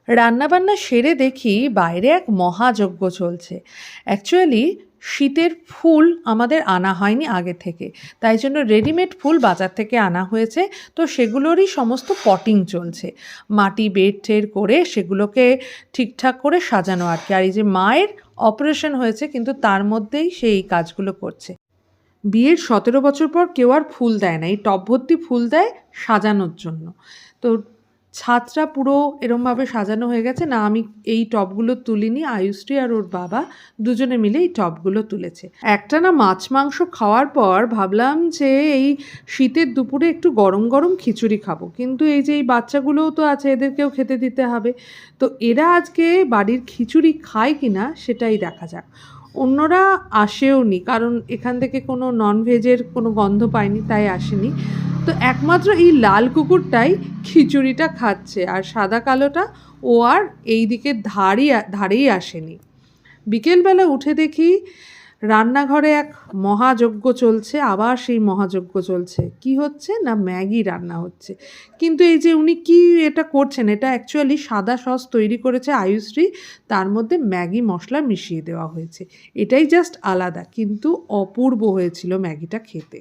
রান্নাবান্না সেরে দেখি বাইরে এক মহাযজ্ঞ চলছে। অ্যাকচুয়ালি শীতের ফুল আমাদের আনা হয়নি আগে থেকে, তাই জন্য রেডিমেড ফুল বাজার থেকে আনা হয়েছে। তো সেগুলোরই সমস্ত পটিং চলছে, মাটি বের টের করে সেগুলোকে ঠিকঠাক করে সাজানো আর কি। আর এই যে মায়ের অপারেশন হয়েছে, কিন্তু তার মধ্যেই সেই কাজগুলো করছে। বিয়ের ১৭ বছর পর কেউ আর ফুল দেয় না, এই টব ভর্তি ফুল দেয় সাজানোর জন্য। তো ছাদটা পুরো এরমভাবে সাজানো হয়ে গেছে। না, আমি এই টবগুলো তুলিনি, আয়ুশ্রী আর ওর বাবা দুজনে মিলে এই টবগুলো তুলেছে। একটা না মাছ মাংস খাওয়ার পর ভাবলাম যে এই শীতের দুপুরে একটু গরম গরম খিচুড়ি খাবো, কিন্তু এই যে এই বাচ্চাগুলোও তো আছে, এদেরকেও খেতে দিতে হবে। তো এরা আজকে বাড়ির খিচুড়ি খায় কিনা সেটাই দেখা যাক। অন্যরা আসেওনি, কারণ এখান থেকে কোনো ননভেজের কোনো গন্ধ পায়নি, তাই আসেনি। তো একমাত্র এই লাল কুকুরটাই খিচুড়িটা খাচ্ছে, আর সাদা কালোটা ও আর এই দিকের ধারেই আসেনি। বিকেলবেলা উঠে দেখি রান্নাঘরে এক মহাযজ্ঞ চলছে, আবার সেই মহাযজ্ঞ চলছে। কি হচ্ছে না, ম্যাগি রান্না হচ্ছে। কিন্তু এই যে উনি কি এটা করছেন, এটা অ্যাকচুয়ালি সাদা সস তৈরি করেছে আয়ুশ্রী, তার মধ্যে ম্যাগি মশলা মিশিয়ে দেওয়া হয়েছে। এটাই জাস্ট আলাদা, কিন্তু অপূর্ব হয়েছিল ম্যাগিটা খেতে।